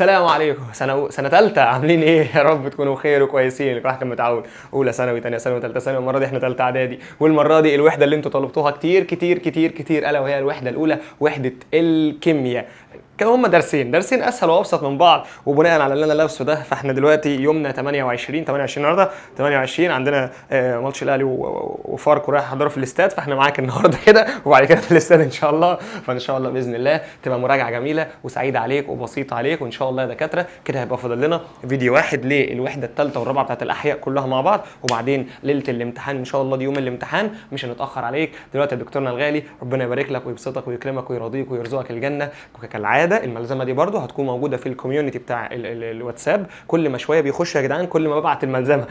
السلام عليكم. سنة تالتة، عاملين ايه؟ يا رب تكونوا بخير وكويسين. الواحد كان متعود اولى ثانوي، ثانيه ثانوي، ثالثه ثانوي، المره دي احنا ثالثه اعدادي، والمره دي الوحده اللي انتوا طلبتوها كتير كتير كتير كتير، الا وهي الوحده الاولى، وحده الكيمياء. كانوا هم درسين اسهل وابسط من بعض، وبناء على اللي انا لابسه ده فاحنا دلوقتي يومنا 28 النهارده 28 عندنا ماتش الاهلي وفاركو رايح يحضروا في الاستاد، فاحنا معاك النهارده كده وبعد كده في الاستاد ان شاء الله. فان شاء الله باذن الله تبقى مراجعه جميله وسعيده عليك وبسيطه عليك، وان شاء الله يا دكاتره كده هيبقى فاضل لنا فيديو واحد للوحده الثالثه والرابعه بتاعت الاحياء كلها مع بعض، وبعدين ليله الامتحان ان شاء الله دي يوم الامتحان مش هنتاخر عليك. دلوقتي يا دكتورنا الغالي ربنا يبارك لك ويبسطك ويكرمك ويرضيك ويرزقك الجنه، وكالعاده الملزمه دي برضو هتكون موجوده في الكوميونتي بتاع الواتساب. كل ما شويه بيخشوا يا جدعان، كل ما ببعت الملزمه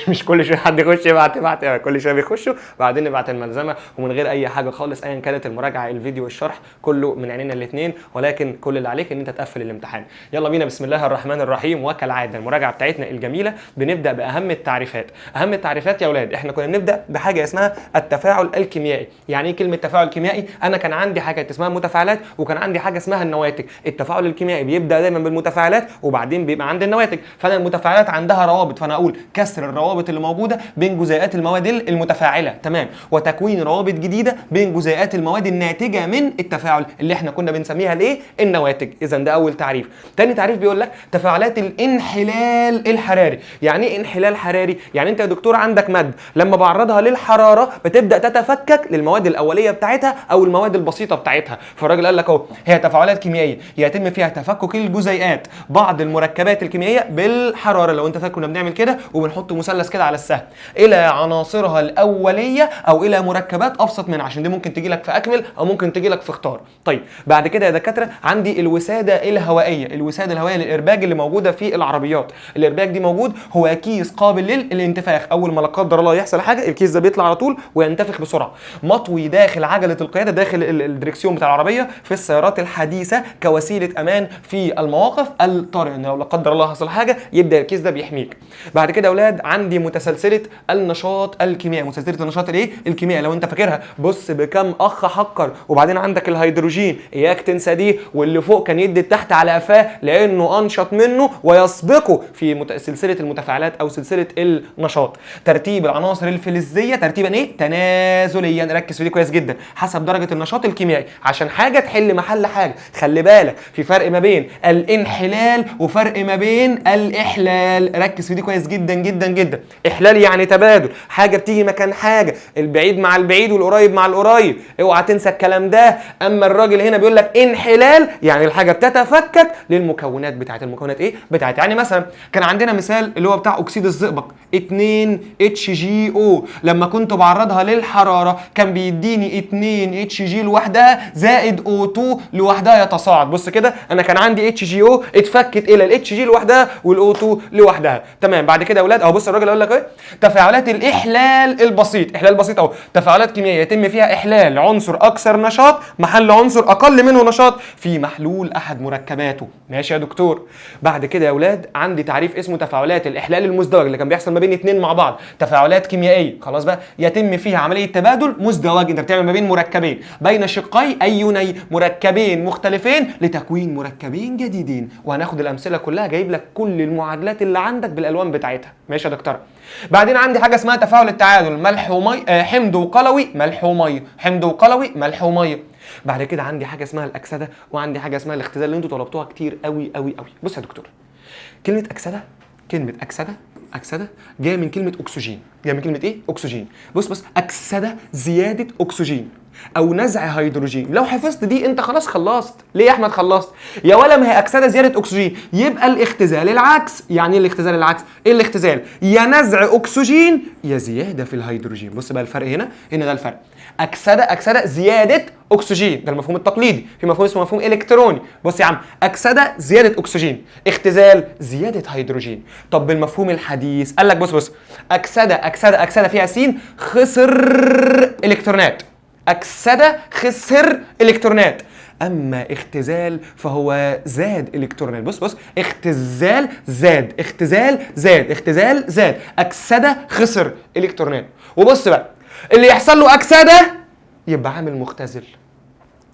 مش كل شويه حد يخش يبعت كل شويه بيخشوا بعدين نبعت الملزمه، ومن غير اي حاجه خالص ايا كانت المراجعه الفيديو والشرح كله من عينينا الاثنين، ولكن كل اللي عليك ان انت تقفل الامتحان. يلا بينا، بسم الله الرحمن الرحيم. وكالعاده المراجعه بتاعتنا الجميله بنبدا باهم التعريفات. اهم التعريفات يا اولاد، احنا كنا بنبدا بحاجه اسمها التفاعل الكيميائي. يعني ايه كلمه تفاعل كيميائي؟ انا كان عندي حاجه اسمها متفاعلات، وكان عندي حاجه اسمها النواتج. التفاعل الكيميائي بيبدا دايما بالمتفاعلات وبعدين بيبقى عند النواتج. فانا المتفاعلات عندها روابط، فانا اقول كسر الروابط اللي موجوده بين جزيئات المواد المتفاعله، تمام، وتكوين روابط جديده بين جزيئات المواد الناتجه من التفاعل اللي احنا كنا بنسميها الايه؟ النواتج. اذا ده اول تعريف. تاني تعريف بيقول لك تفاعلات الانحلال الحراري. يعني ايه انحلال حراري؟ يعني انت يا دكتور عندك ماده لما بعرضها للحراره بتبدا تتفكك للمواد الاوليه بتاعتها او المواد البسيطه بتاعتها. فالراجل قال لك اهو هي تفاعلات كيميائيه يتم فيها تفكك الجزيئات بعض المركبات الكيميائيه بالحراره. لو انت فاكر كنا بنعمل كده وبنحط مثلث كده على السهم الى عناصرها الاوليه او الى مركبات ابسط منها، عشان دي ممكن تجي لك في اكمل او ممكن تجي لك في اختار. طيب بعد كده يا دكاتره عندي الوساده الهوائيه. الوساده الهوائيه للارباج اللي موجوده في العربيات. الارباج دي موجود هو كيس قابل للانتفاخ، اول ما لا قدر الله يحصل حاجه الكيس ده بيطلع على طول وينتفخ بسرعه. مطوي داخل عجله القياده، داخل الدركسيون بتاع العربيه في السيارات الحديثه كوسيله امان في المواقف الطارئه، ان لو لا قدر الله حصل حاجه يبدا الكيس ده بيحميك. بعد كده يا اولاد عندي متسلسله النشاط الكيميائي. متسلسله النشاط الايه؟ الكيميائي. لو انت فاكرها بص بكم اخ حقر، وبعدين عندك الهيدروجين، اياك تنسى دي، واللي فوق كان يدي تحت على قفاه لانه انشط منه ويسبقه في سلسله المتفاعلات او سلسله النشاط. ترتيب العناصر الفلزيه ترتيبا ايه؟ تنازليا. ركز في دي كويس جدا، حسب درجه النشاط الكيميائي عشان حاجه تحل محل حاجه. خلي بالك في فرق ما بين الانحلال وفرق ما بين الاحلال. ركز في دي كويس جدا جدا جدا. احلال يعني تبادل، حاجه بتيجي مكان حاجه، البعيد مع البعيد والقريب مع القريب، اوعى تنسى الكلام ده. اما الراجل هنا بيقول لك انحلال يعني الحاجه بتتفكك للمكونات بتاعت المكونات ايه بتاعت. يعني مثلا كان عندنا مثال اللي هو بتاع اكسيد الزئبق 2HgO، لما كنت بعرضها للحراره كان بيديني 2Hg لوحدها زائد O2 لوحدها يتصاعد. بص كده انا كان عندي HgO اتفكت الى الHg لوحدها والO2 لوحدها، تمام. بعد كده يا اولاد اهو بص الراجل يقول لك ايه؟ تفاعلات الاحلال البسيط. احلال بسيط اهو تفاعلات كيميائيه يتم فيها احلال عنصر اكثر نشاط محل عنصر اقل منه نشاط في محلول احد مركباته. ماشي يا دكتور. بعد كده يا اولاد عندي تعريف اسمه تفاعلات الاحلال المزدوج، اللي كان بيحصل ما بين اتنين مع بعض. تفاعلات كيميائيه خلاص بقى يتم فيها عمليه تبادل مزدوج، انت بتعمل ما بين مركبين بين شقي ايوني، مركبين مختلفين لتكوين مركبين جديدين. وهناخد الامثله كلها، جايب لك كل المعادلات اللي عندك بالالوان بتاعتها. ماشي يا دكتور. بعدين عندي حاجه اسمها تفاعل التعادل، ملح وميه، حمض وقلوي ملح وميه، حمض وقلوي ملح وميه. بعد كده عندي حاجه اسمها الاكسده، وعندي حاجه اسمها الاختزال اللي انتوا طلبتوها كتير قوي قوي قوي. بص يا دكتور، كلمه اكسده جايه من كلمه اكسجين. جايه من كلمه ايه؟ اكسجين. بص اكسده زياده اكسجين او نزع هيدروجين. لو حفظت دي انت خلاص خلصت. ليه يا احمد خلصت؟ يا ولا ما هي اكسده زياده اكسجين، يبقى الاختزال العكس. يعني ايه الاختزال العكس؟ ايه الاختزال؟ يا نزع اكسجين يا زياده في الهيدروجين. بص بقى الفرق هنا ده الفرق. اكسده زياده اكسجين، ده المفهوم التقليدي. في مفهوم اسمه مفهوم الكتروني. بص يا عم، اكسده زياده اكسجين، اختزال زياده هيدروجين. طب بالمفهوم الحديث قال لك بص اكسده فيها س خسر الكترونات. اكسده خسر الكترونات. اما اختزال فهو زاد الكترونات. بص اختزال زاد، اختزال زاد، اكسده خسر الكترونات. وبص بقى اللي يحصل له اكسده يبقى عامل مختزل.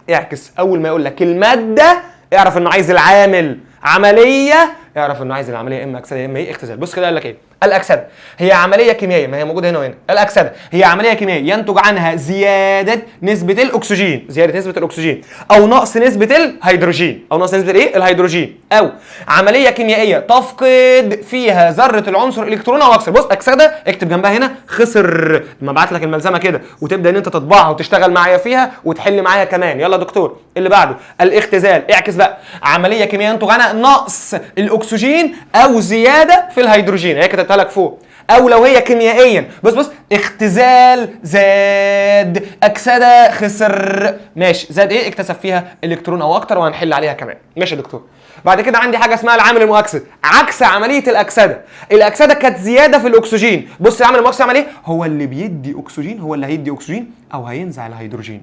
اعكس، اول ما يقول لك الماده اعرف انه عايز العامل. عمليه، اعرف انه عايز العمليه اما اكسده يا اما ايه اختزال. بص كده قال لك ايه؟ الاكسده هي عمليه كيميائيه، ما هي موجوده هنا وهنا. الاكسده هي عمليه كيميائيه ينتج عنها زياده نسبه الاكسجين، زياده نسبه الاكسجين، او نقص نسبه الهيدروجين، او نقص نسبه الايه؟ الهيدروجين، او عمليه كيميائيه تفقد فيها ذره العنصر الكترون او اكثر. بص اكسده اكتب جنبها هنا خسر، لما ابعت لك الملزمه كده وتبدا ان انت تطبعها وتشتغل معايا فيها وتحل معايا كمان. يلا دكتور اللي بعده الاختزال، اعكس بقى، عمليه كيميائيه ينتج عنها نقص الاكسجين او زياده في الهيدروجين، هي كتبتها لك فوق. او لو هي كيميائيا، بص اختزال زاد، اكسده خسر، ماشي، زاد ايه؟ اكتسب فيها الكترون او اكتر، وهنحل عليها كمان. ماشي يا دكتور. بعد كده عندي حاجه اسمها العامل المؤكسد، عكس عمليه الاكسده. الاكسده كانت زياده في الاكسجين، بص العامل المؤكسد عمل ايه؟ هو اللي بيدي اكسجين، هو اللي هيدي اكسجين او هينزع الهيدروجين.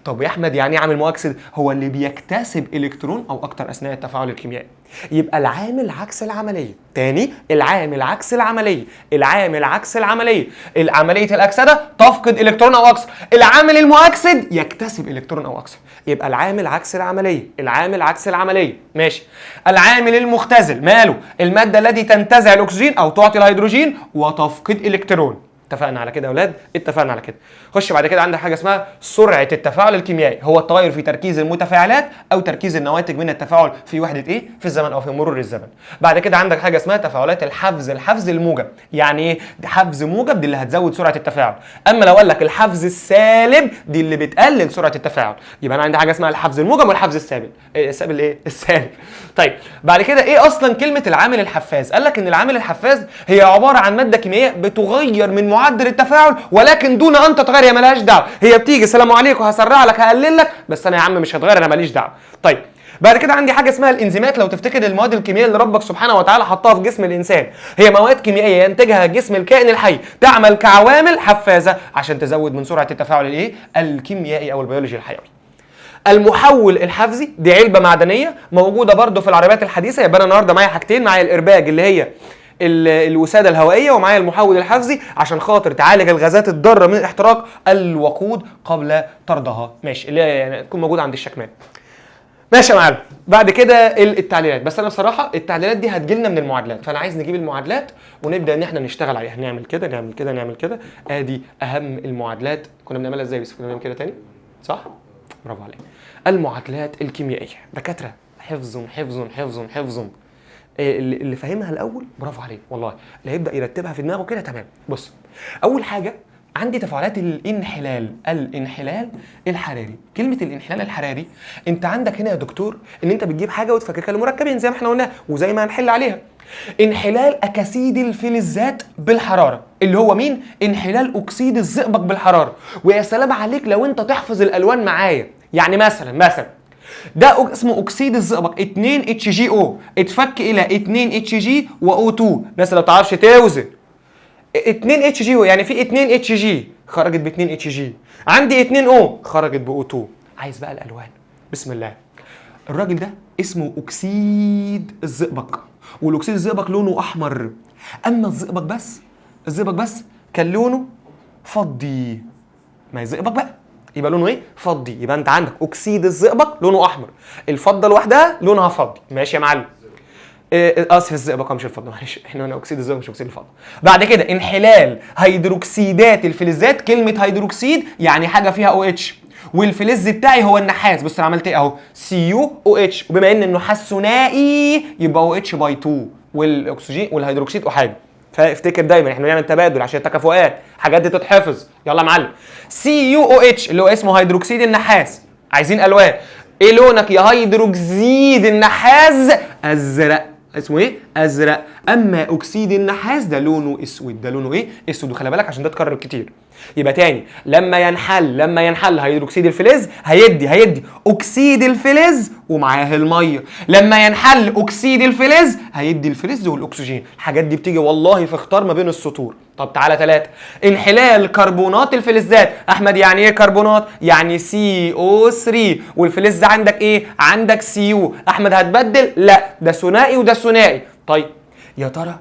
طب يا احمد يعني ايه عامل مؤكسد؟ هو اللي بيكتسب الكترون او اكتر اثناء التفاعل الكيميائي. يبقى العامل عكس العمليه. تاني، العامل عكس العمليه، العامل عكس العمليه. عمليه الاكسده تفقد الكترون او اكثر، العامل المؤكسد يكتسب الكترون او اكثر. يبقى العامل عكس العمليه، العامل عكس العمليه، ماشي. العامل المختزل ماله؟ الماده التي تنتزع الاكسجين او تعطي الهيدروجين وتفقد الكترون. اتفقنا على كده يا اولاد؟ اتفقنا على كده. خش بعد كده عندك حاجه اسمها سرعه التفاعل الكيميائي، هو التغير في تركيز المتفاعلات او تركيز النواتج من التفاعل في وحده ايه؟ في الزمن او في مرور الزمن. بعد كده عندك حاجه اسمها تفاعلات الحفز، الحفز الموجب. يعني ايه؟ دي حفز موجب، دي اللي هتزود سرعه التفاعل. اما لو قال لك الحفز السالب، دي اللي بتقلل سرعه التفاعل. يبقى انا عندي حاجه اسمها الحفز الموجب والحفز السالب. السالب ايه؟ السالب. طيب بعد كده ايه اصلا كلمه العامل الحفاز؟ قال لك ان العامل الحفاز هي عباره عن ماده كيميائيه بتغير من معدل التفاعل ولكن دون ان تتغير، هي مالهاش دعوه، هي بتيجي سلام عليكم هسرع لك هقلل لك، بس انا يا عم مش هتغير، انا ماليش دعوه. طيب بعد كده عندي حاجه اسمها الانزيمات. لو تفتكر المواد الكيميائيه اللي ربك سبحانه وتعالى حطها في جسم الانسان، هي مواد كيميائيه ينتجها جسم الكائن الحي تعمل كعوامل حفازه عشان تزود من سرعه التفاعل الايه؟ الكيميائي او البيولوجي الحيوي. المحول الحفزي دي علبه معدنيه موجوده برده في العربيات الحديثه. يبقى انا النهارده معايا حاجتين، معايا الارباج اللي هي الوساده الهوائيه، ومعايا المحول الحفزي عشان خاطر تعالج الغازات الضاره من احتراق الوقود قبل طردها. ماشي، اللي هي يعني تكون موجوده عند الشكمان. ماشي يا معلم. بعد كده التعليلات، بس انا بصراحه التعليلات دي هتجيلنا من المعادلات، فانا عايز نجيب المعادلات ونبدا ان احنا نشتغل عليها. نعمل كده نعمل كده نعمل كده، ادي اهم المعادلات. كنا بنعملها ازاي؟ بس كنا بنعمل كده تاني، صح؟ برافو عليك. المعادلات الكيميائيه دكاتره حفظهم حفظهم حفظهم حفظهم. اللي فاهمها الاول برافو عليه والله، اللي هيبدا يرتبها في دماغه كده تمام. بص اول حاجه عندي تفاعلات الانحلال، الانحلال الحراري. كلمه الانحلال الحراري انت عندك هنا يا دكتور ان انت بتجيب حاجه وتفككها لمركبين زي ما احنا قلنا وزي ما هنحل عليها. انحلال اكاسيد الفلزات بالحراره، اللي هو مين؟ انحلال اكسيد الزئبق بالحراره. ويا سلام عليك لو انت تحفظ الالوان معايا. يعني مثلا ده اسمه اكسيد الزئبق 2HgO اتفك الى 2Hg وO2. الناس لو تعرفش توزن 2HgO يعني في 2Hg خرجت ب 2Hg، عندي 2O خرجت ب O2. عايز بقى الالوان. بسم الله. الراجل ده اسمه اكسيد الزئبق، والاكسيد الزئبق لونه احمر. اما الزئبق بس كان لونه فضي. ما الزئبق بقى يبقى لونه ايه؟ فضي. يبقى انت عندك اكسيد الزئبق لونه احمر، الفضه لوحدها لونها فضي. ماشي يا معلم. اسف الزئبق مش الفضه، معلش احنا هنا اكسيد الزئبق مش اكسيد الفضه. بعد كده انحلال هيدروكسيدات الفلزات. كلمه هيدروكسيد يعني حاجه فيها OH، والفلز بتاعي هو النحاس. بص انا عملت ايه اهو، CuOH، وبما ان النحاس ثنائي يبقى OH باي 2، والاكسجين والهيدروكسيد احادي. فافتكر دايما احنا بنعمل تبادل عشان التكافؤات، حاجات دي تتحفظ. يلا يا معلم. CuOH اللي هو اسمه هيدروكسيد النحاس. عايزين الوان. ايه لونك يا هيدروكسيد النحاس؟ ازرق. اسمه ايه؟ ازرق. اما اكسيد النحاس ده لونه اسود. ده لونه ايه؟ اسود. وخلي بالك عشان ده اتكرر كتير. يبقى تاني، لما ينحل هيدروكسيد الفلز هيدي اكسيد الفلز ومعاه الميه. لما ينحل اكسيد الفلز هيدي الفلز والاكسجين. الحاجات دي بتيجي والله في اختار ما بين السطور. طب تعالى 3. انحلال كربونات الفلزات. احمد يعني ايه كربونات؟ يعني CO3، والفلز عندك ايه؟ عندك Cu. احمد هتبدل؟ لا ده ثنائي وده ثنائي. طيب يا ترى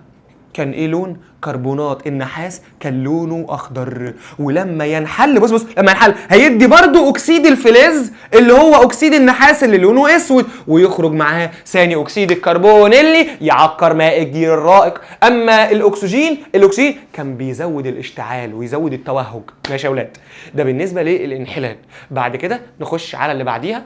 كان ايه لون؟ كربونات النحاس كان لونه اخضر. ولما ينحل بص لما ينحل هيدي برضو اكسيد الفلز اللي هو اكسيد النحاس اللي لونه اسود، ويخرج معاه ثاني اكسيد الكربون اللي يعكر ماء الجير الرائق. اما الاكسجين كان بيزود الاشتعال ويزود التوهج. ماشي يا اولاد، ده بالنسبه للانحلال. بعد كده نخش على اللي بعديها.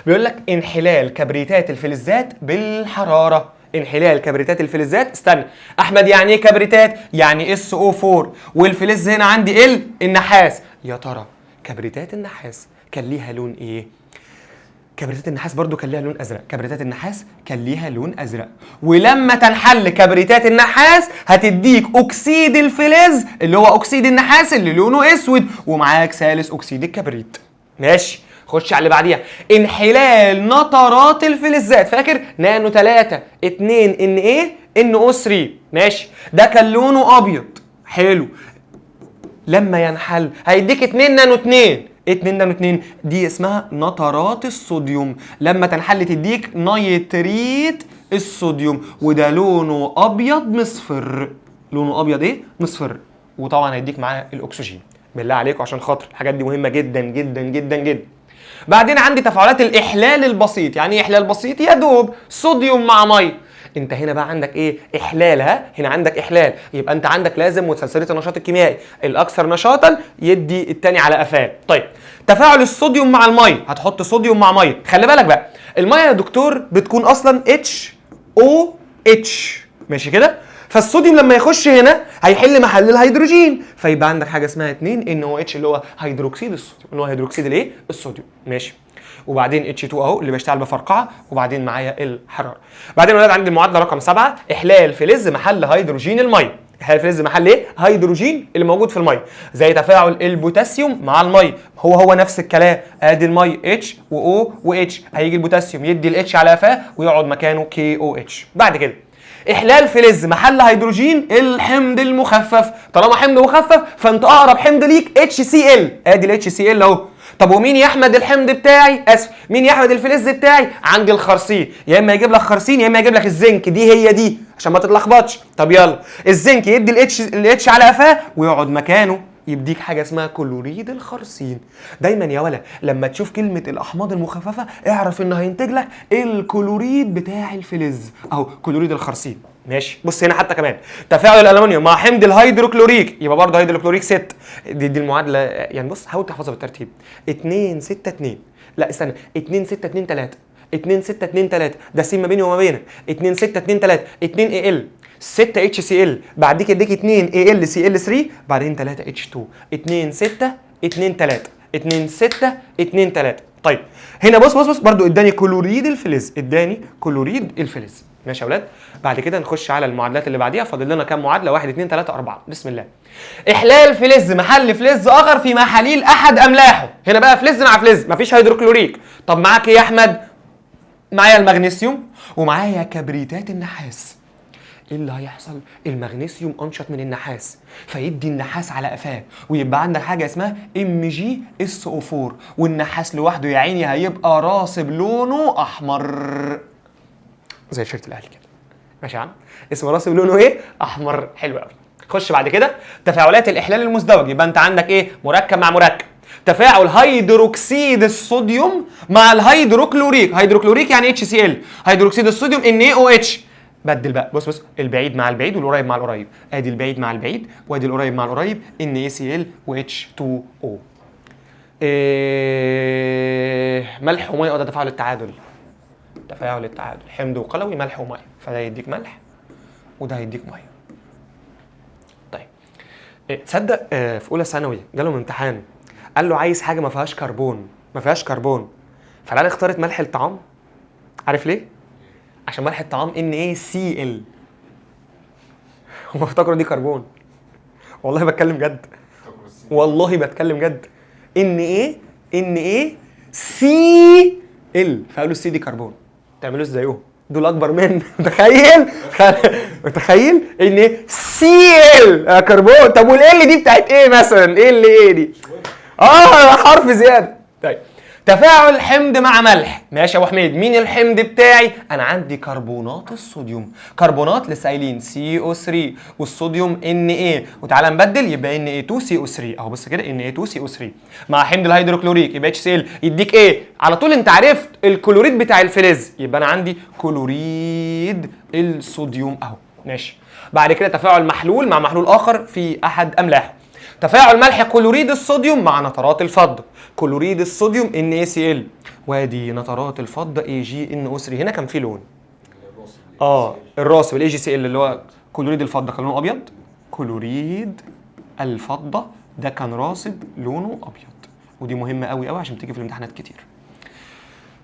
بيقول لك انحلال كبريتات الفلزات بالحراره. انحلال كبريتات الفلزات. استنى احمد، يعني ايه كبريتات؟ يعني SO4 والفلز هنا عندي النحاس. يا ترى كبريتات النحاس كان ليها لون ايه؟ كبريتات النحاس برضو كان ليها لون ازرق. كبريتات النحاس كان ليها لون ازرق. ولما تنحل كبريتات النحاس هتديك اكسيد الفلز اللي هو اكسيد النحاس اللي لونه اسود، ومعاك ثالث اكسيد الكبريت. ماشي، خش على اللي بعديها. انحلال نترات الفلزات. فاكر نانو 3 2 NO3. ماشي، ده كان لونه ابيض. حلو. لما ينحل هيديك 2 نانو 2 نانو 2 دي اسمها نترات الصوديوم. لما تنحل تديك نيتريت الصوديوم، وده لونه ابيض مصفر. لونه ابيض ايه؟ مصفر. وطبعا هيديك معاه الاكسجين. بالله عليكم عشان خاطر الحاجات دي مهمه جدا جدا جدا جدا. بعدين عندي تفاعلات الاحلال البسيط. يعني ايه احلال بسيط؟ يا دوب صوديوم مع ميه. انت هنا بقى عندك ايه؟ احلال. هنا عندك احلال، يبقى انت عندك لازم متسلسليه النشاط الكيميائي الاكثر نشاطا يدي الثاني على قفاه. طيب تفاعل الصوديوم مع الميه، هتحط صوديوم مع ميه. خلي بالك بقى الميه يا دكتور بتكون اصلا HOH. ماشي كده؟ فالصوديوم لما يخش هنا هيحل محل الهيدروجين، فيبقى عندك حاجه اسمها 2 NOH اللي هو هيدروكسيد الصوديوم، اللي هو هيدروكسيد الايه؟ الصوديوم. ماشي. وبعدين H2 اهو اللي بيشتغل بفرقعه، وبعدين معايا الحراره. بعدين يا ولاد عندي المعادله رقم 7 احلال فلز محل هيدروجين الميه. احلال فلز محل ايه؟ هيدروجين اللي موجود في الميه، زي تفاعل البوتاسيوم مع الميه. هو نفس الكلام. ادي الميه H و O و H، هيجي البوتاسيوم يدي ال H على قفاه ويقعد مكانه KOH. بعد كده احلال فلز محل هيدروجين الحمض المخفف. طالما حمض مخفف فانت اقرب حمض ليك HCl. ادي ال HCl اهو. طب ومين يا احمد الحمض بتاعي؟ مين يا احمد الفلز بتاعي؟ عندي الخرسين. يا اما يجيب لك خرسين يا اما يجيب لك الزنك. هي دي عشان ما تتلخبطش. طب يلا، الزنك يدي ال H على قفاه ويقعد مكانه، يديك حاجه اسمها كلوريد الخرسين. دايما يا ولا لما تشوف كلمه الاحماض المخففه اعرف انه هينتج لك الكلوريد بتاع الفلز اهو، كلوريد الخرسين. ماشي. بص هنا حتى كمان تفاعل الالومنيوم مع حمض الهيدروكلوريك، يبقى برضه هيدروكلوريك 6. دي المعادله. يعني بص حاول تحفظها بالترتيب. 2 6 2 لا استنى 2 6 2 3 2 6 2 3 ده س ما بيني وما بينك. 2 6 2 3 2 Al 6 HCl، بعد كده اديك 2 AlCl3، بعدين 3 H2. 2 6 2 3 2 6 2 3. طيب هنا بص برضو اداني كلوريد الفلز. ماشي يا اولاد. بعد كده نخش على المعادلات اللي بعديها. فاضل لنا كام معادله؟ 1 2 3 4. بسم الله. احلال فلز محل فلز اخر في محاليل احد املاحه. هنا بقى فلز مع فلز، مفيش هيدروكلوريك. طب معاك ايه يا احمد؟ معايا المغنيسيوم ومعايا كبريتات النحاس. ايه اللي هيحصل؟ المغنيسيوم انشط من النحاس فيدي النحاس على قفاه، ويبقى عندك حاجه اسمها MgSO4، والنحاس لوحده يا عيني هيبقى راسب لونه احمر زي شيرت الاهلي كده. ماشي يا عم؟ اسمه راسب لونه ايه؟ احمر. حلو قوي. خش بعد كده تفاعلات الاحلال المزدوج. يبقى انت عندك ايه؟ مركب مع مركب. تفاعل هيدروكسيد الصوديوم مع الهيدروكلوريك. هيدروكلوريك يعني HCl. هيدروكسيد الصوديوم NaOH. بدل بقى. بص البعيد مع البعيد والقريب مع القريب. ادي البعيد مع البعيد وادي القريب مع القريب. NaCl وH2O. ملح وميه. ده تفاعل التعادل. حمض وقلوي، ملح وميه، فده يديك ملح وده هيديك ميه. طيب تصدق في اولى ثانوي جالهم امتحان قال له عايز حاجه ما فيهاش كربون، فالعيال اختارت ملح الطعام. عارف ليه؟ عشان ملح الطعام NaCl. هم افتكروا دي كربون. والله بتكلم جد. NaCl، فقالوا السي دي كربون. تعملوش زيهم، دول اكبر من متخيل NaCl كربون. طب والال دي بتاعت ايه مثلا؟ ايه دي؟ حرف زياده. طيب تفاعل حمض مع ملح. ماشي يا ابو حميد، مين الحمض بتاعي؟ انا عندي كربونات الصوديوم. كربونات لسه قايلين CO3 والصوديوم Na، وتعالى نبدل يبقى Na2CO3 اهو. بص كده Na2CO3 مع حمض الهيدروكلوريك يبقى HCl يديك ايه؟ على طول انت عرفت الكلوريد بتاع الفلز، يبقى انا عندي كلوريد الصوديوم اهو. ماشي. بعد كده تفاعل محلول مع محلول اخر في احد املاحه. تفاعل ملح كلوريد الصوديوم مع نترات الفضه. كلوريد الصوديوم NaCl، وادي نترات الفضه AgNO3. هنا كان في لون الراس AgCl اللي هو كلوريد الفضه كان لونه ابيض. كلوريد الفضه ده كان راصد لونه ابيض، ودي مهمه قوي قوي عشان بتيجي في الامتحانات كتير.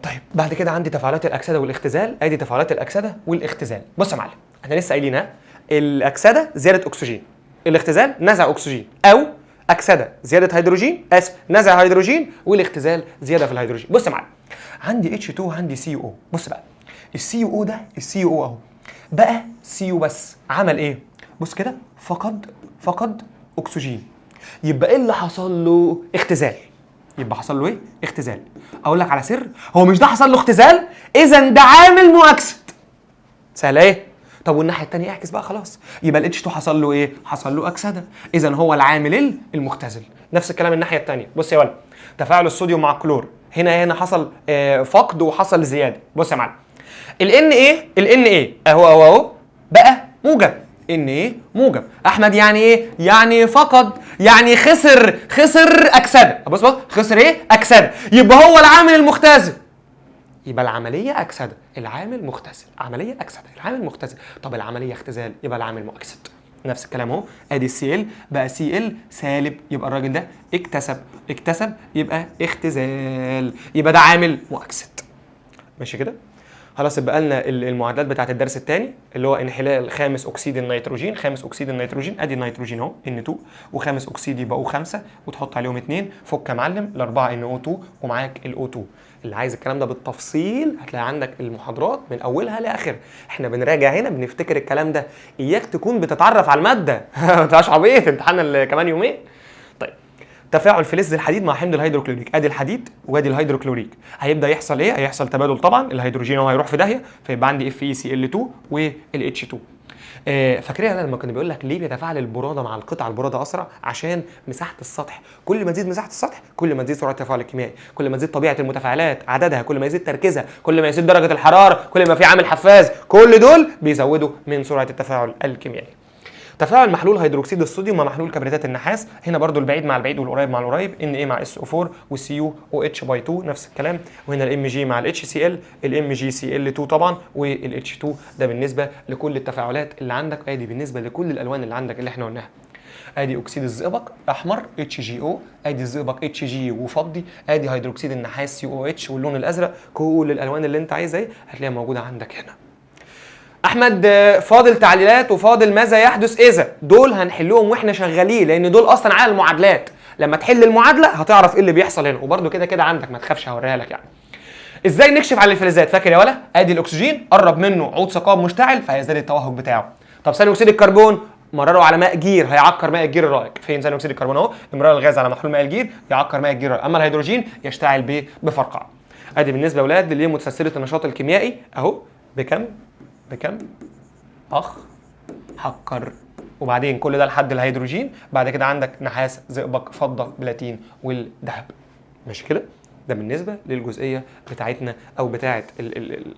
طيب بعد كده عندي تفاعلات الاكسده والاختزال. ادي تفاعلات الاكسده والاختزال. بص يا معلم، احنا لسه قايلينها، الاكسده زياده اكسجين، الاختزال نزع اكسجين، او اكسده زياده هيدروجين، نزع هيدروجين، والاختزال زياده في الهيدروجين. بص يا معلم، عندي H2 عندي CO. بص بقى الCO ده الCO اهو بقى CO بس، عمل ايه؟ بص كده، فقد اكسجين. يبقى ايه اللي حصل له؟ اختزال. يبقى حصل له ايه؟ اختزال. اقول لك على سر، هو مش ده حصل له اختزال؟ اذا ده عامل مؤكسد. سهله ايه؟ طب والناحيه الثانيه اعكس بقى خلاص، يبقى الاتش 2 حصل له ايه؟ حصل له اكسده، اذا هو العامل المختزل. نفس الكلام الناحيه الثانيه. بص يا ولد، تفاعل الصوديوم مع الكلور، هنا حصل فقد وحصل زياده. بص يا معلم، ال Na اهو بقى موجب. Na موجب. احمد يعني ايه؟ يعني فقد، يعني خسر اكسده. بص خسر ايه؟ اكسده. يبقى هو العامل المختزل، يبقى العمليه اكسده، العامل مختزل، عمليه اكسده، العامل مختزل. طب العمليه اختزال، يبقى العامل مؤكسد. نفس الكلام اهو، ادي Cl بقى Cl سالب، يبقى الراجل ده اكتسب يبقى اختزال، يبقى ده عامل مؤكسد. ماشي كده؟ خلاص يبقى لنا المعادلات بتاعت الدرس الثاني اللي هو انحلال خامس اكسيد النيتروجين. خامس اكسيد النيتروجين ادي النيتروجين اهو N2، وخامس اكسيد يبقى O5 وتحط عليهم 2. فك يا معلم ال4 NO2 ومعاك الO2. اللي عايز الكلام ده بالتفصيل هتلاقي عندك المحاضرات من اولها لاخر. احنا بنراجع هنا بنفتكر الكلام ده، اياك تكون بتتعرف على الماده ما تبقاش عبيط، امتحان كمان يومين. طيب تفاعل فلز الحديد مع حمض الهيدروكلوريك. ادي الحديد وادي الهيدروكلوريك، هيبدا يحصل ايه؟ هيحصل تبادل طبعا، الهيدروجين هو هيروح في داهيه، فيبقى عندي FeCl2 والH2. فاكرين لما كنا بيقول لك ليه بيتفاعل البراده مع القطع البراده اسرع؟ عشان مساحه السطح، كل ما تزيد مساحه السطح كل ما تزيد سرعه التفاعل الكيميائي، كل ما تزيد طبيعه المتفاعلات عددها، كل ما يزيد تركيزها، كل ما يزيد درجه الحراره، كل ما في عامل حفاز، كل دول بيزودوا من سرعه التفاعل الكيميائي. تفاعل محلول هيدروكسيد الصوديوم مع محلول كبريتات النحاس. هنا برضو البعيد مع البعيد والقريب مع القريب، Na مع SO4 والCuOH/2 نفس الكلام. وهنا الMg مع الHCl، الMgCl2 طبعا والH2. ده بالنسبه لكل التفاعلات اللي عندك، ادي بالنسبه لكل الالوان اللي عندك اللي احنا قلناها. ادي اكسيد الزئبق احمر HGO، ادي الزئبق HG وفضي، ادي هيدروكسيد النحاس COH واللون الازرق. كل الالوان اللي انت عايزها هتلاقيها موجوده عندك هنا. احمد فاضل تعليلات وفاضل ماذا يحدث اذا، دول هنحلهم واحنا شغالين لان دول اصلا على المعادلات. لما تحل المعادله هتعرف ايه اللي بيحصل هنا، وبرده كده عندك ما تخافش هوريها لك يعني. ازاي نكشف على الفلزات؟ فاكر يا ولا؟ ادي الاكسجين قرب منه عود ثقاب مشتعل فهيزداد التوهج بتاعه. طب ثاني اكسيد الكربون مرره على ماء جير هيعكر ماء الجير الرائق. فين ثاني اكسيد الكربون اهو؟ امرار الغاز على محلول ماء الجير يعكر ماء الجير الرائق. اما الهيدروجين يشتعل بفرقعه. ادي بالنسبه يا اولاد اللي هي متسلسله النشاط الكيميائي اهو. بكم اخ حكر، وبعدين كل ده لحد الهيدروجين. بعد كده عندك نحاس زئبق فضه بلاتين والذهب. ماشي كده؟ ده بالنسبه للجزئيه بتاعتنا او بتاعه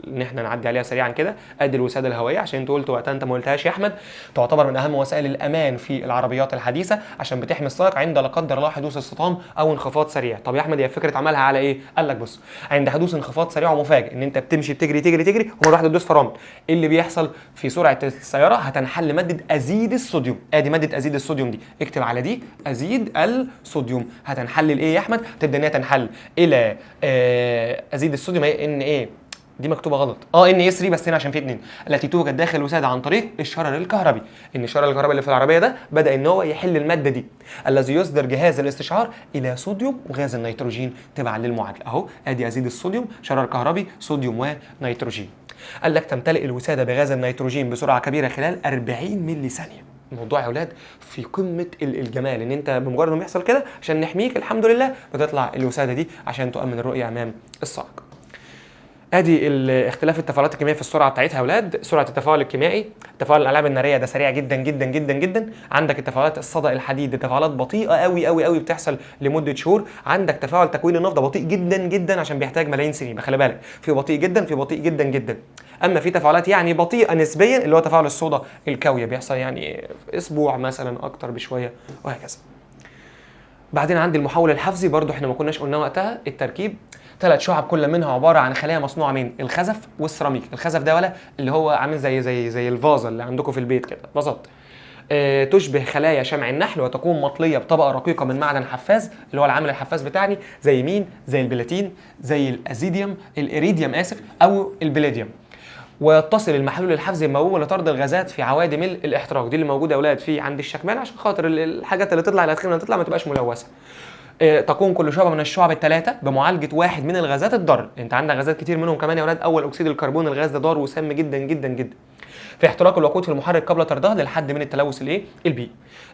ان احنا نعدي عليها سريعا كده. ادي الوساده الهوائيه، عشان انت قلت وقتها انت ما قلتهاش يا احمد، تعتبر من اهم وسائل الامان في العربيات الحديثه عشان بتحمي السائق عند لا قدر الله حدوث اصطدام او انخفاض سريع. طب يا احمد هي فكره عملها على ايه؟ قال لك بص، عند حدوث انخفاض سريع ومفاجئ ان انت بتمشي بتجري ومره واحده تدوس فرامل، ايه اللي بيحصل في سرعه السياره؟ هتنحل ماده ازيد الصوديوم. ادي ماده ازيد الصوديوم دي، اكتب على دي ازيد الصوديوم. هتنحل لايه يا احمد؟ تبدا ان هي تنحل الى ازيد الصوديوم هي Na. دي مكتوبه غلط، Na3 بس هنا عشان في 2 التي توجد داخل الوساده عن طريق الشرر الكهربي. ان الشرر الكهربي اللي في العربيه ده بدا ان هو يحل الماده دي الذي يصدر جهاز الاستشعار الى صوديوم وغاز النيتروجين تبعا للمعادله اهو. ادي ازيد الصوديوم شرر كهربي صوديوم ونيتروجين. قال لك تمتلئ الوساده بغاز النيتروجين بسرعه كبيره خلال 40 ملي ثانيه. الموضوع يا اولاد في قمه الجمال، ان انت بمجرد ما يحصل كده عشان نحميك الحمد لله بتطلع الوساده دي عشان تؤمن الرؤيه امام السائق. ادي اختلاف التفاعلات الكيميائيه في السرعه بتاعتها يا اولاد. سرعه التفاعل الكيميائي، تفاعل الالعاب الناريه ده سريع جدا جدا جدا جدا. عندك التفاعلات الصدأ الحديد، دي تفاعلات بطيئه قوي قوي قوي بتحصل لمده شهور. عندك تفاعل تكوين النفط ده بطيء جدا جدا عشان بيحتاج ملايين سنين، خلي بالك في بطيء جدا في بطيء جدا جدا. اما في تفاعلات يعني بطيئه نسبيا اللي هو تفاعل الصودا الكاويه بيحصل يعني في اسبوع مثلا اكتر بشويه وهكذا. بعدين عندي المحول الحفزي برضو احنا ما كناش قلنا وقتها. التركيب 3 شعب كل منها عباره عن خلايا مصنوعه من الخزف والسيراميك. الخزف ده ولا اللي هو عامل زي الفازه اللي عندكم في البيت كده، فازات تشبه خلايا شمع النحل وتكون مطليه بطبقه رقيقه من معدن حفاز اللي هو العامل الحفاز بتاعي، زي مين؟ زي البلاتين، زي الإيريديوم او البليديوم. ويتصل المحلول الحفزي الموجود لطرد الغازات في عوادم الاحتراق، دي اللي موجوده يا اولاد في عند الشكمان عشان خاطر الحاجات اللي تطلع اللي تطلع ما تبقاش ملوثه. تقوم كل شعبة من الشعب الثلاثة بمعالجة واحد من الغازات الضار. انت عندك غازات كتير منهم كمان يا اولاد. اول اكسيد الكربون، الغاز ده ضار وسام جدا جدا جدا في احتراق الوقود في المحرك قبل طردها للحد من التلوث البيئي.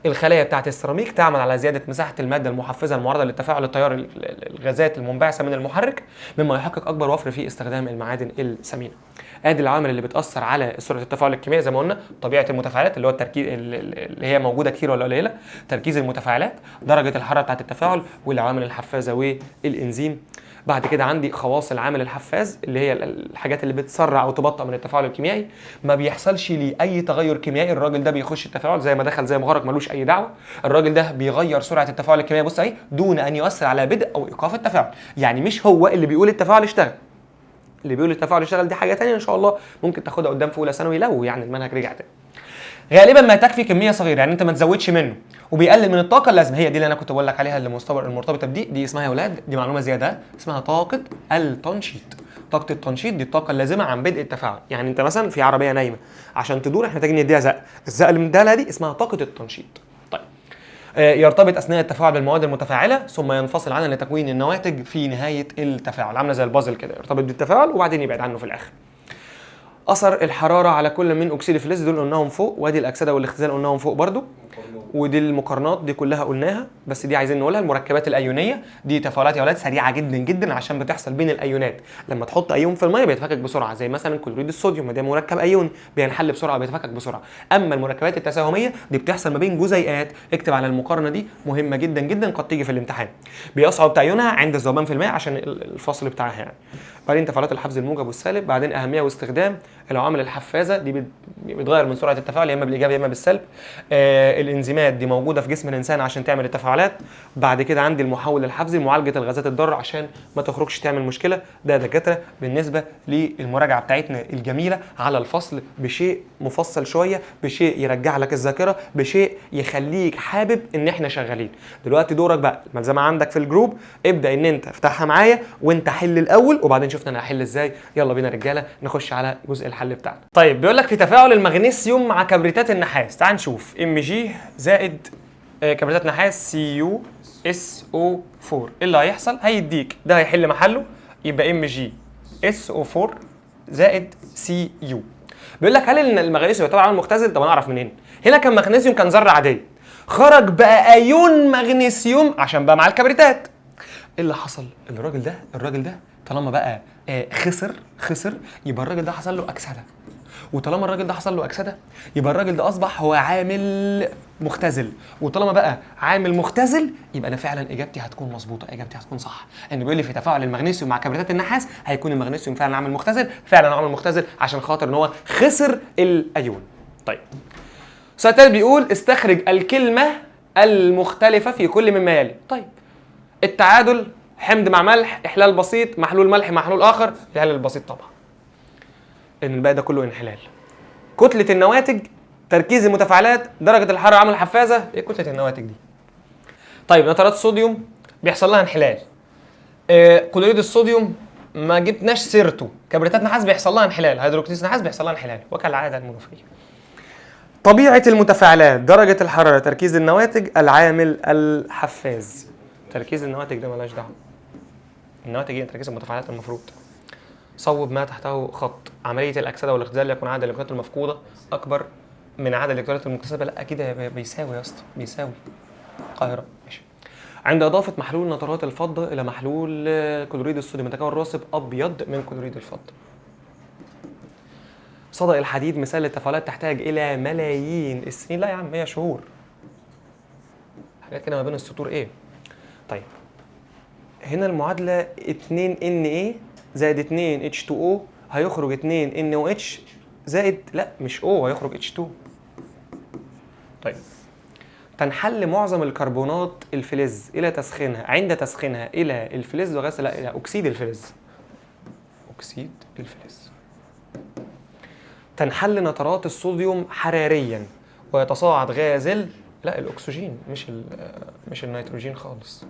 الخلايا بتاعه السيراميك تعمل على زياده مساحه الماده المحفزه المعرضه للتفاعل التيار الغازات المنبعثه من المحرك، مما يحقق اكبر وفر في استخدام المعادن الثمينه. ادي العوامل اللي بتاثر على سرعه التفاعل الكيميائي زي ما قلنا. طبيعه المتفاعلات اللي هو التركيز اللي هي موجوده كتير ولا قليله، تركيز المتفاعلات، درجه الحراره بتاعه التفاعل، والعوامل الحفازه والانزيم. بعد كده عندي خواص العامل الحفاز اللي هي الحاجات اللي بتسرع او تبطئ من التفاعل الكيميائي. ما بيحصلش ليه اي تغير كيميائي، الراجل ده بيخش التفاعل زي ما دخل زي ما خرج، ملوش اي دعوه. الراجل ده بيغير سرعه التفاعل الكيميائي بص اهي دون ان يؤثر على بدء او ايقاف التفاعل. يعني مش هو اللي بيقول التفاعل اشتغل، اللي بيقول التفاعل اشتغل دي حاجه ثانيه ان شاء الله ممكن تاخدها قدام في اولى ثانوي لو يعني المنهج رجع تاني. غالبا ما تكفي كميه صغيره، يعني انت ما تزودش منه، وبيقلل من الطاقه اللازمه. هي دي اللي انا كنت بقول لك عليها اللي المرتبطه بدي اسمها يا اولاد، دي معلومه زياده، اسمها طاقه التنشيط. طاقه التنشيط دي الطاقه اللازمه عن بدء التفاعل. يعني انت مثلا في عربيه نايمه عشان تدور احنا محتاجين نديها زق، الزق اللي بنديها دي اسمها طاقه التنشيط. طيب يرتبط اثناء التفاعل بالمواد المتفاعله ثم ينفصل عنها لتكوين النواتج في نهايه التفاعل، عامله زي البازل كده، يرتبط بالتفاعل وبعدين يبعد عنه في الاخر. اثر الحراره على كل من اكسيد الفلز دول قلناهم فوق، وادي الاكسده والاختزال قلناهم فوق برضو، ودي المقارنات دي كلها قلناها، بس دي عايزين نقولها. المركبات الايونيه دي تفاعلات يا اولاد سريعه جدا جدا عشان بتحصل بين الايونات. لما تحط ايون في الميه بيتفكك بسرعه، زي مثلا كلوريد الصوديوم ده مركب ايوني بينحل بسرعه وبيتفكك بسرعه. اما المركبات التساهميه دي بتحصل ما بين جزيئات، اكتب على المقارنه دي مهمه جدا جدا قد تيجي في الامتحان. بيصعب تعيينها عند الذوبان في الماء عشان الفصل بتاعها يعني. بعدين تفاعلات الحفز الموجب والسالب، بعدين اهميه واستخدام العوامل الحفازه دي بتغير من سرعه التفاعل يا اما بالايجاب يا اما بالسلب. الانزيمات دي موجوده في جسم الانسان عشان تعمل التفاعلات. بعد كده عندي المحول الحفزي معالجه الغازات الضاره عشان ما تخرجش تعمل مشكله. ده دكاتره بالنسبه للمراجعه بتاعتنا الجميله على الفصل، بشيء مفصل شويه، بشيء يرجع لك الذاكره، بشيء يخليك حابب ان احنا شغالين. دلوقتي دورك بقى الملزمه عندك في الجروب، ابدا ان انت افتحها معايا وانت حل الاول وبعدين شفنا انا هحل ازاي. يلا بينا رجاله نخش على جزء الحل بتاعنا. طيب بيقول لك في تفاعل المغنيسيوم مع كبريتات النحاس، تعال نشوف Mg زائد كبريتات نحاس CuSO4 ايه اللي هيحصل؟ هيديك ده هيحل محله يبقى MgSO4 زائد Cu. بيقول لك هل ان المغنيسيوم يعتبر عامل مختزل؟ طب انا اعرف منين؟ هنا كان مغنيسيوم كان ذره عاديه، خرج بقى ايون مغنيسيوم عشان بقى مع الكبريتات. ايه اللي حصل؟ الراجل ده طالما بقى خسر يبقى الراجل ده حصل له اكسده، وطالما الراجل ده حصل له اكسده يبقى الراجل ده اصبح هو عامل مختزل، وطالما بقى عامل مختزل يبقى انا فعلا اجابتي هتكون مظبوطه، اجابتي هتكون صح. انه بيقول لي في تفاعل المغنيسيوم مع كبريتات النحاس هيكون المغنيسيوم فعلا عامل مختزل، فعلا عامل مختزل عشان خاطر ان هو خسر الايون. طيب السؤال التالت بيقول استخرج الكلمه المختلفه في كل مما يلي. طيب التعادل، حمض مع ملح، احلال بسيط، محلول ملح مع محلول اخر، الحلال البسيط طبعا ان الباقي ده كله انحلال. كتله النواتج، تركيز المتفاعلات، درجه الحراره، عامل الحفازه، ايه كتله النواتج دي؟ طيب نترات الصوديوم بيحصل لها انحلال، كلوريد الصوديوم ما جبناش سيرته، كبريتات نحاس بيحصل لها انحلال، هيدروكسيد نحاس بيحصل لها انحلال، وكالعاده المنوفيه. طبيعه المتفاعلات، درجه الحراره، تركيز النواتج، العامل الحفاز. تركيز النواتج ده مالهاش دعوه، النواتج هي تركيز المتفاعلات المفروض. صوب ما تحته خط، عمليه الاكسده والاختزال يكون عدد الالكترونات المفقوده اكبر من عدد الالكترونات المكتسبه؟ لا اكيد بيساوي يا اسطى، بيساوي. القاهره ماشي. عند اضافه محلول نترات الفضه الى محلول كلوريد الصوديوم يتكون راسب ابيض من كلوريد الفضه. صدأ الحديد مثال للتفاعلات تحتاج الى ملايين السنين. لا يا عم، هي شهور. حاجات كده ما بين السطور ايه. طيب هنا المعادله 2Na زائد 2H2O هيخرج 2NOH زائد، لا مش O، هيخرج H2. طيب تنحل معظم الكربونات الفلز الى تسخينها عند تسخينها الى الفلز وغاز، لا الى اكسيد الفلز. اكسيد الفلز. تنحل نترات الصوديوم حراريا ويتصاعد غاز لا الاكسجين، مش النيتروجين خالص.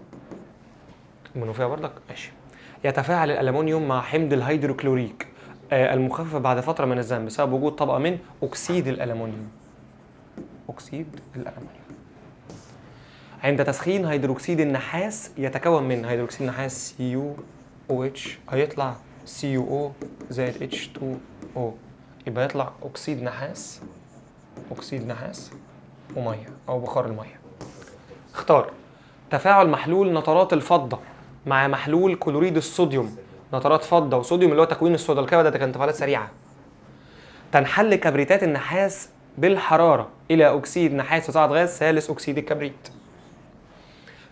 المنوفيه برضك ماشي. يتفاعل الالومنيوم مع حمض الهيدروكلوريك المخفف بعد فتره من الزمن بسبب وجود طبقه من اكسيد الالومنيوم. اكسيد الالومنيوم. عند تسخين هيدروكسيد النحاس يتكون من هيدروكسيد النحاس CuOH هيطلع CuO زائد H2O، يبقى يطلع اكسيد نحاس، اكسيد نحاس وميه او بخار الميه. اختار تفاعل محلول نترات الفضه مع محلول كلوريد الصوديوم. نترات فضه وصوديوم اللي هو تكوين الصودا الكبد، ده كانت تفاعلات سريعه. تنحل كبريتات النحاس بالحراره الى اكسيد نحاس وصاعد غاز ثالث اكسيد الكبريت.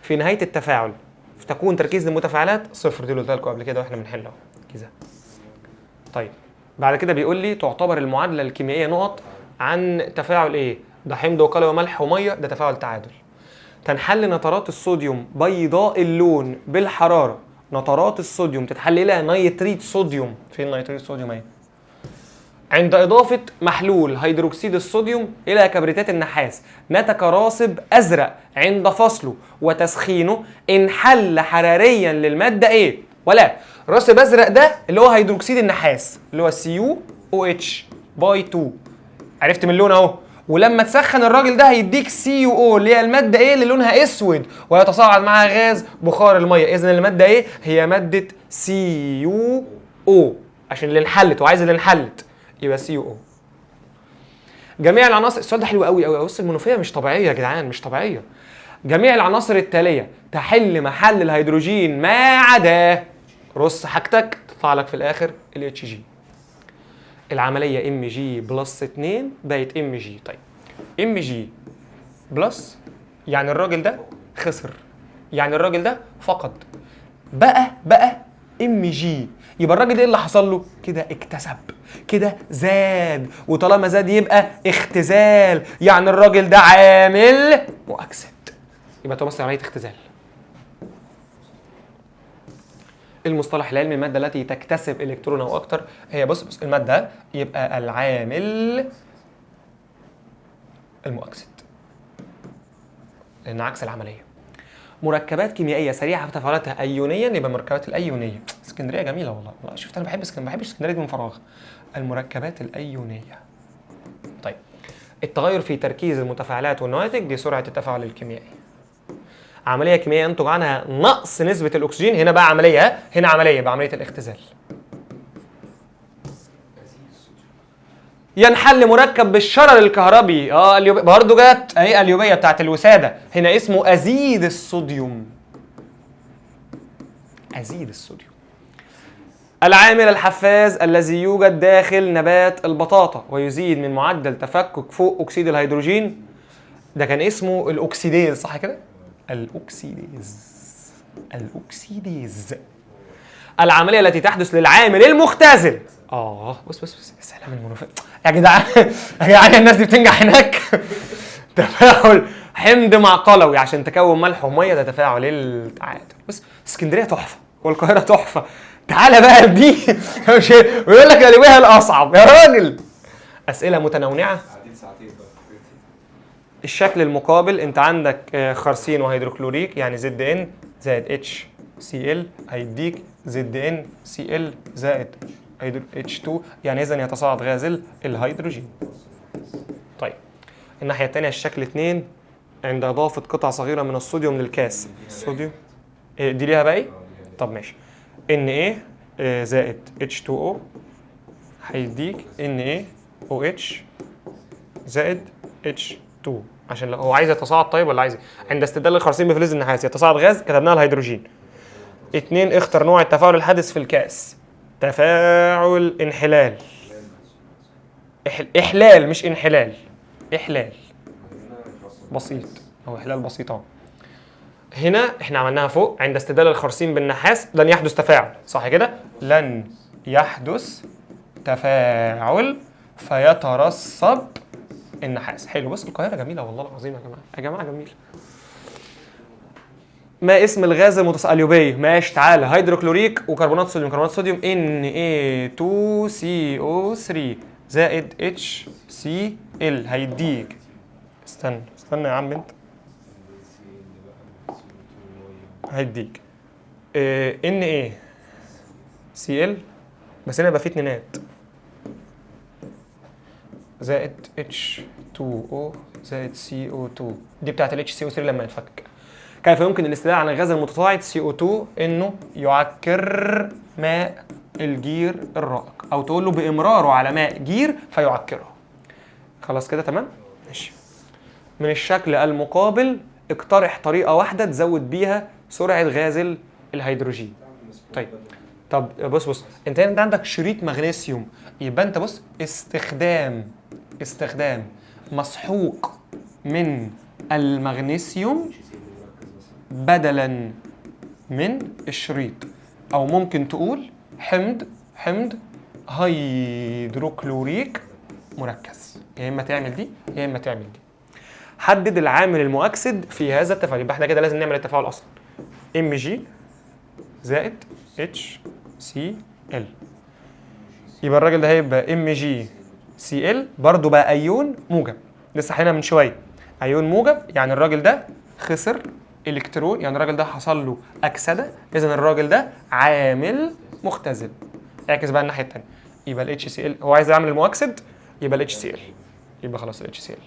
في نهايه التفاعل تكون تركيز المتفاعلات صفر. دي اللي قلتها لكم قبل كده واحنا بنحلها كده. طيب بعد كده بيقول لي تعتبر المعادله الكيميائيه نقط عن تفاعل ايه؟ ده حمض وقلوي وملح وميه، ده تفاعل تعادل. تنحل نترات الصوديوم بيضاء اللون بالحراره. نترات الصوديوم تتحل الى نيتريت صوديوم. فين نيتريت صوديوم اهي؟ عند إضافة محلول هيدروكسيد الصوديوم إلى كبريتات النحاس نتج راسب أزرق عند فصله وتسخينه انحل حراريا للمادة إيه؟ ولا راسب أزرق ده اللي هو هيدروكسيد النحاس اللي هو CuOH باي 2. عرفت من اللون أهو. ولما تسخن الراجل ده هيديك CuO اللي هي المادة إيه اللي لونها أسود ويتصاعد معها غاز بخار المية. إذن المادة إيه؟ هي مادة CuO عشان اللي انحلت وعايز اللي انحلت يبقى CuO. جميع العناصر، السؤال ده حلو قوي قوي. بص المنوفيه مش طبيعيه يا جدعان، مش طبيعيه. جميع العناصر التاليه تحل محل الهيدروجين ما عدا، رص حاجتك تطلع لك في الاخر ال HG. العمليه Mg بلس 2 بقت Mg. طيب Mg بلس يعني الراجل ده خسر، يعني الراجل ده فقد. بقى Mg، يبقى الراجل ده ايه اللي حصل له؟ كده اكتسب، كده زاد، وطالما زاد يبقى اختزال، يعني الراجل ده عامل مؤكسد، يبقى تمثل عمليه اختزال. المصطلح العلمي الماده التي تكتسب الكترون او اكتر هي بص الماده يبقى العامل المؤكسد لان عكس العمليه. مركبات كيميائيه سريعه في تفاعلاتها ايونيا يبقى مركبات الايونيه. اسكندريه جميله والله، شفت انا ما بحبش اسكندريه دي من فراغ. المركبات الايونيه. طيب التغير في تركيز المتفاعلات والنواتج دي سرعه التفاعل الكيميائي. عمليه كيميائيه ينتج عنها نقص نسبه الاكسجين. هنا بقى عمليه، هنا عمليه بعمليه الاختزال. ينحل مركب بالشرر الكهربي. برضه جت اهي اليوبيه بتاعت الوساده، هنا اسمه ازيد الصوديوم. ازيد الصوديوم. العامل الحفاز الذي يوجد داخل نبات البطاطا ويزيد من معدل تفكك فوق اكسيد الهيدروجين، ده كان اسمه الاكسيديز، صح كده؟ الاكسيديز. العمليه التي تحدث للعامل المختزل. بص يا سلام المنوفيه يا جدعان. يا جدعان الناس دي بتنجح هناك. تفاعل حمض مع قلوي عشان تكون ملح وميه، ده تفاعل التعادل. بص اسكندريه تحفه والقاهره تحفه. تعالى بقى دي ويقول لك اليوميه الاصعب يا راجل. اسئله متنوعه. الشكل المقابل انت عندك خرسين وهيدروكلوريك يعني ZN زائد HCl هيديك ZnCl زائد H2 يعني اذا يتصاعد غاز الهيدروجين. طيب الناحيه الثانيه الشكل 2 عند اضافه قطع صغيره من الصوديوم للكاس. الصوديوم دي ليها بقى ايه؟ طب ماشي. Na زائد H2O هيديك NaOH زائد H2 عشان لو هو عايز يتصاعد طيب ولا عايز إيه؟ عند استبدال الخرسين بفلز النحاس يتصاعد غاز كتبناها الهيدروجين. 2 اختر نوع التفاعل الحادث في الكأس. تفاعل انحلال. إحلال مش انحلال. إحلال بسيط أو إحلال بسيط أهو. هنا احنا عملناها فوق عند استبدال الخرسين بالنحاس لن يحدث تفاعل، صح كده؟ لن يحدث تفاعل فيترسب النحاس. حلو. بص القاهرة جميلة والله العظيم يا جماعة، يا جماعة جميلة. ما اسم الغاز اليوبية؟ ماشي تعالى، هيدروكلوريك وكربونات صوديوم. كربونات صوديوم Na2CO3 زائد HCl هيديك. استنى يا عم انت. هيديك NaCl بس هنا يبقى فيه اتنينات زائد H2O زائد CO2. دي بتاعت ال HCO3 لما يتفك. كيف يمكن الاستدلال على الغاز المتطاعد CO2 انه يعكر ماء الجير الرائق، او تقول له بامراره على ماء جير فيعكره. خلاص كده تمام؟ ماشي. من الشكل المقابل اقترح طريقه واحده تزود بيها سرعه غاز الهيدروجين. طب بص انت عندك شريط مغنيسيوم، يبقى انت بص استخدام مسحوق من المغنيسيوم بدلا من الشريط، او ممكن تقول حمض هيدروكلوريك مركز. يا اما تعمل دي يا اما تعمل دي. حدد العامل المؤكسد في هذا التفاعل. يبقى احنا كده لازم نعمل التفاعل اصلا. Mg زائد HCl. يبقى الراجل ده هيبقى MgCl برضو بقى ايون موجب، لسه حالنا من شويه ايون موجب، يعني الراجل ده خسر الكترون، يعني الراجل ده حصل له اكسده، اذا الراجل ده عامل مختزل. اعكس بقى الناحيه الثانيه، يبقى ال HCl هو عايز يعمل المؤكسد، يبقى ال HCl، يبقى خلاص ال HCl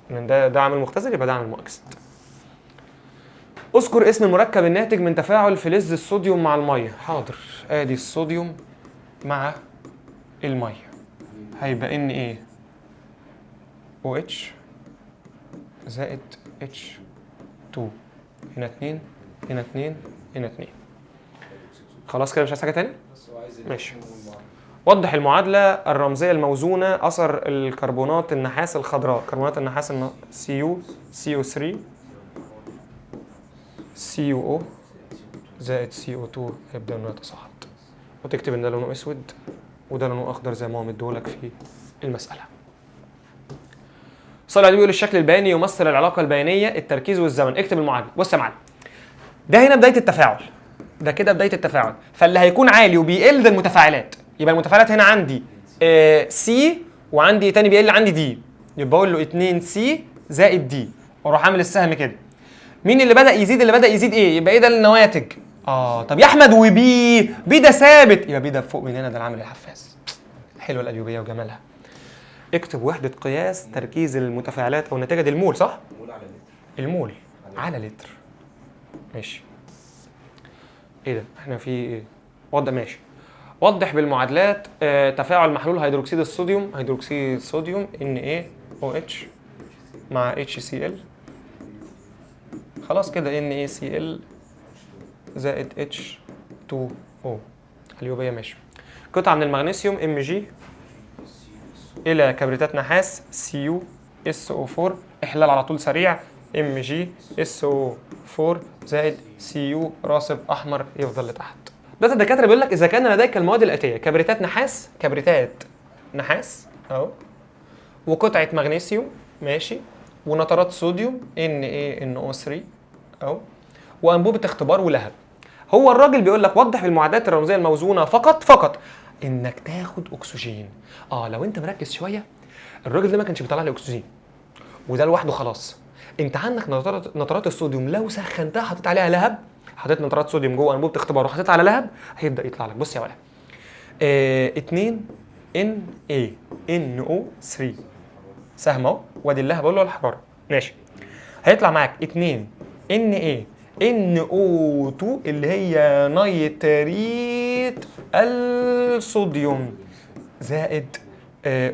لان ده عامل مختزل، يبقى ده عامل مؤكسد. اذكر اسم المركب الناتج من تفاعل فلز الصوديوم مع الميه. حاضر، ادي الصوديوم مع الميه هيبقى NaOH زائد H2. هنا 2 هنا 2 هنا 2. خلاص كده مش عايز حاجه تاني؟ ماشي. وضح المعادله الرمزيه الموزونه اثر الكربونات النحاس الخضراء. كربونات النحاس CO3 CuO زائد CO2 هيبدا انه يتصاعد، وتكتب ان ده لونه اسود وده لونه اخضر زي ما هو مديهولك في المساله. صالح بيقول الشكل البياني يمثل العلاقه البيانيه التركيز والزمن. اكتب المعادله. بص يا معلم، ده هنا بدايه التفاعل، ده كده بدايه التفاعل، فاللي هيكون عالي وبيقل ده المتفاعلات. يبقى المتفاعلات هنا عندي سي وعندي تاني بيقل عندي دي، يبقى اقول له 2 سي زائد دي واروح عامل السهم كده. مين اللي بدا يزيد؟ اللي بدا يزيد ايه؟ يبقى ايه ده النواتج. طب يا احمد وبي ده ثابت، يبقى بي ده فوق من هنا، ده العامل الحفاز. حلوه الاليوبيه وجمالها. اكتب وحده قياس تركيز المتفاعلات او النتيجه دي المول، صح؟ المول على لتر. ماشي. ايه ده؟ احنا في ايه؟ ماشي. وضح بالمعادلات تفاعل محلول هيدروكسيد الصوديوم NaOH مع HCl. خلاص كده NaCl زائد H2O. اليوبية ماشي. قطعة من المغنيسيوم Mg إلى كبريتات نحاس CuSO4. إحلال على طول سريع. MgSO4 زائد Cu راسب أحمر يفضل لتحت. ده الدكاترة بيقول لك إذا كان لديك المواد الآتية: كبريتات نحاس أهو، وقطعة مغنيسيوم ماشي، ونترات صوديوم NaNO3 أهو، وأنبوبة اختبار ولهب. هو الراجل بيقول لك وضح بالمعادلات الرمزية الموزونة فقط إنك تاخد أكسجين. لو أنت مركز شوية، الراجل ده ما كانش بيطلع لي أكسجين وده لوحده خلاص. أنت عندك نترات الصوديوم لو سخنتها حطيت عليها لهب، حطيت نترات صوديوم جوه انبوبه اختبار وحطيت على لهب، هيبدا يطلع لك. بص يا ولد، 2 NaNO3 سهم اهو، وادي اللهب اقول له الحراره ماشي. هيطلع معاك 2 NaNO2 اللي هي نيتريت الصوديوم زائد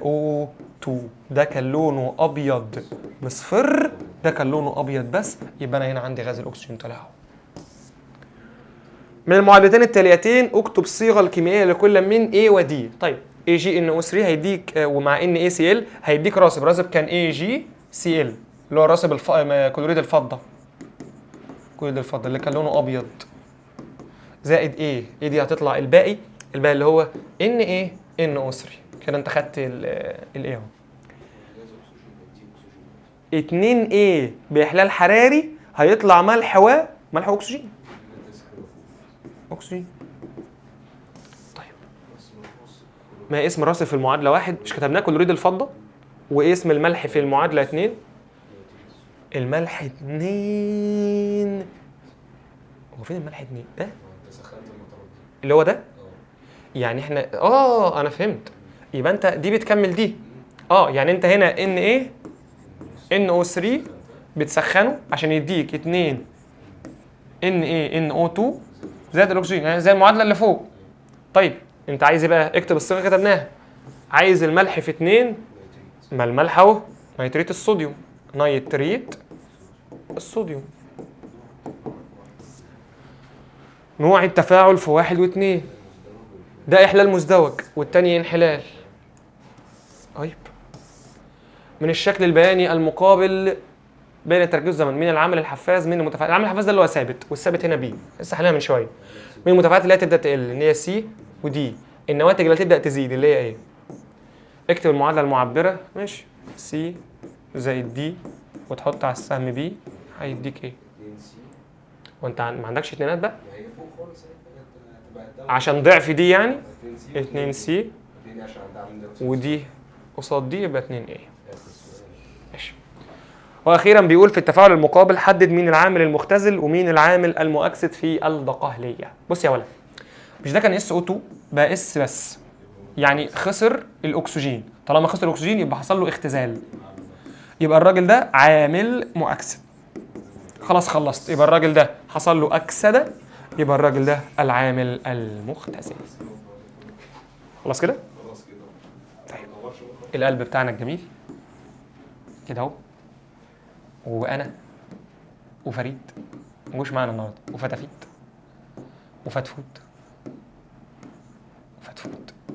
O2 O2 ده كان لونه ابيض مصفر، ده كان لونه ابيض بس، يبقى انا هنا عندي غاز الاكسجين طلع اهو. من المعادلتين التاليتين اكتب الصيغه الكيميائيه لكل من A و D. طيب AgNO3 هيديك ومع NaCl هيديك راسب كان AgCl اللي هو راسب كلوريد الفضه، كلوريد الفضه اللي كان لونه ابيض، زائد A دي هتطلع الباقي اللي هو NaNO3. كده انت خدت ال A اهو. 2A باحلال حراري هيطلع ملح واكسجين. اكسجين. طيب ما اسم الراسب في المعادله واحد؟ مش كتبناه كلوريد الفضه؟ واسم الملح في المعادله 2؟ الملح 2. هو فين الملح 2 ده؟ اللي هو ده؟ يعني احنا انا فهمت. يبقى انت دي بتكمل دي. يعني انت هنا NaNO3 بتسخنه عشان يديك 2 NaNO2 زائد الاكسجين، يعني زي المعادله اللي فوق. طيب انت عايز ايه بقى؟ اكتب الصيغه اللي كتبناها. عايز الملح في 2، ما الملح اهو نيتريت الصوديوم، نيتريت الصوديوم. نوع التفاعل في 1 و2، ده احلال مزدوج والتاني انحلال. طيب من الشكل البياني المقابل بين التركيز والزمن، مين العامل الحفاز من المتفاعل؟ العامل الحفاز ده اللي هو ثابت، والثابت هنا بي، لسه حلينا من شويه. من المتفاعلات اللي هي تبدا تقل اللي هي سي ودي، النواتج اللي تبدا تزيد اللي هي ايه؟ اكتب المعادله المعبره. ماشي، سي زائد دي وتحط على السهم بي هيديك ايه؟ وانت ما عندكش اتنينات بقى عشان ضعف دي، يعني 2 سي ودي قصاد دي يبقى 2 ايه. ماشي. واخيرا بيقول في التفاعل المقابل حدد مين العامل المختزل ومين العامل المؤكسد في الدقهليه. بص يا ولد، مش ده كان SO2 بقى اس بس، يعني خسر الاكسجين. طالما خسر الاكسجين يبقى حصل له اختزال، يبقى الراجل ده عامل مؤكسد. خلاص خلصت، يبقى الراجل ده حصل له اكسده، يبقى الراجل ده العامل المختزل. خلاص كده؟ طيب القلب بتاعنا الجميل كده اهو، وانا وفريد مش معانا النهارده، وفتافيت وفتفوت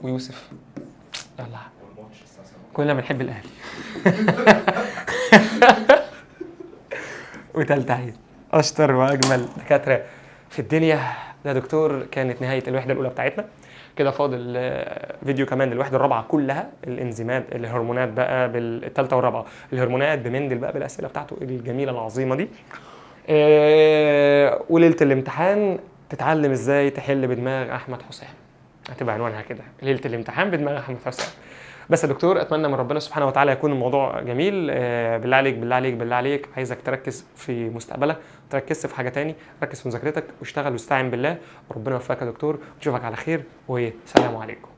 ويوسف، يلا كلنا بنحب الاهلي. وتالتة عيد اشطر واجمل دكاتره في الدنيا. ده دكتور كانت نهايه الوحده الاولى بتاعتنا. كده فاضل فيديو كمان الوحده الرابعه كلها، الانزيمات، الهرمونات بقى بالثالثه والرابعه، الهرمونات بمندل بقى بالاسئله بتاعته الجميله العظيمه دي. وليله الامتحان تتعلم ازاي تحل بدماغ احمد حسام، هتبقى عنوانها كده، ليله الامتحان بدماغ احمد حسام. بس يا دكتور اتمنى من ربنا سبحانه وتعالى يكون الموضوع جميل. بالله عليك بالله عليك بالله عليك، عايزك تركز في مستقبلك، تركز في حاجه تاني، ركز في مذاكرتك واشتغل واستعن بالله، وربنا يوفقك يا دكتور، ونشوفك على خير، وسلام عليكم.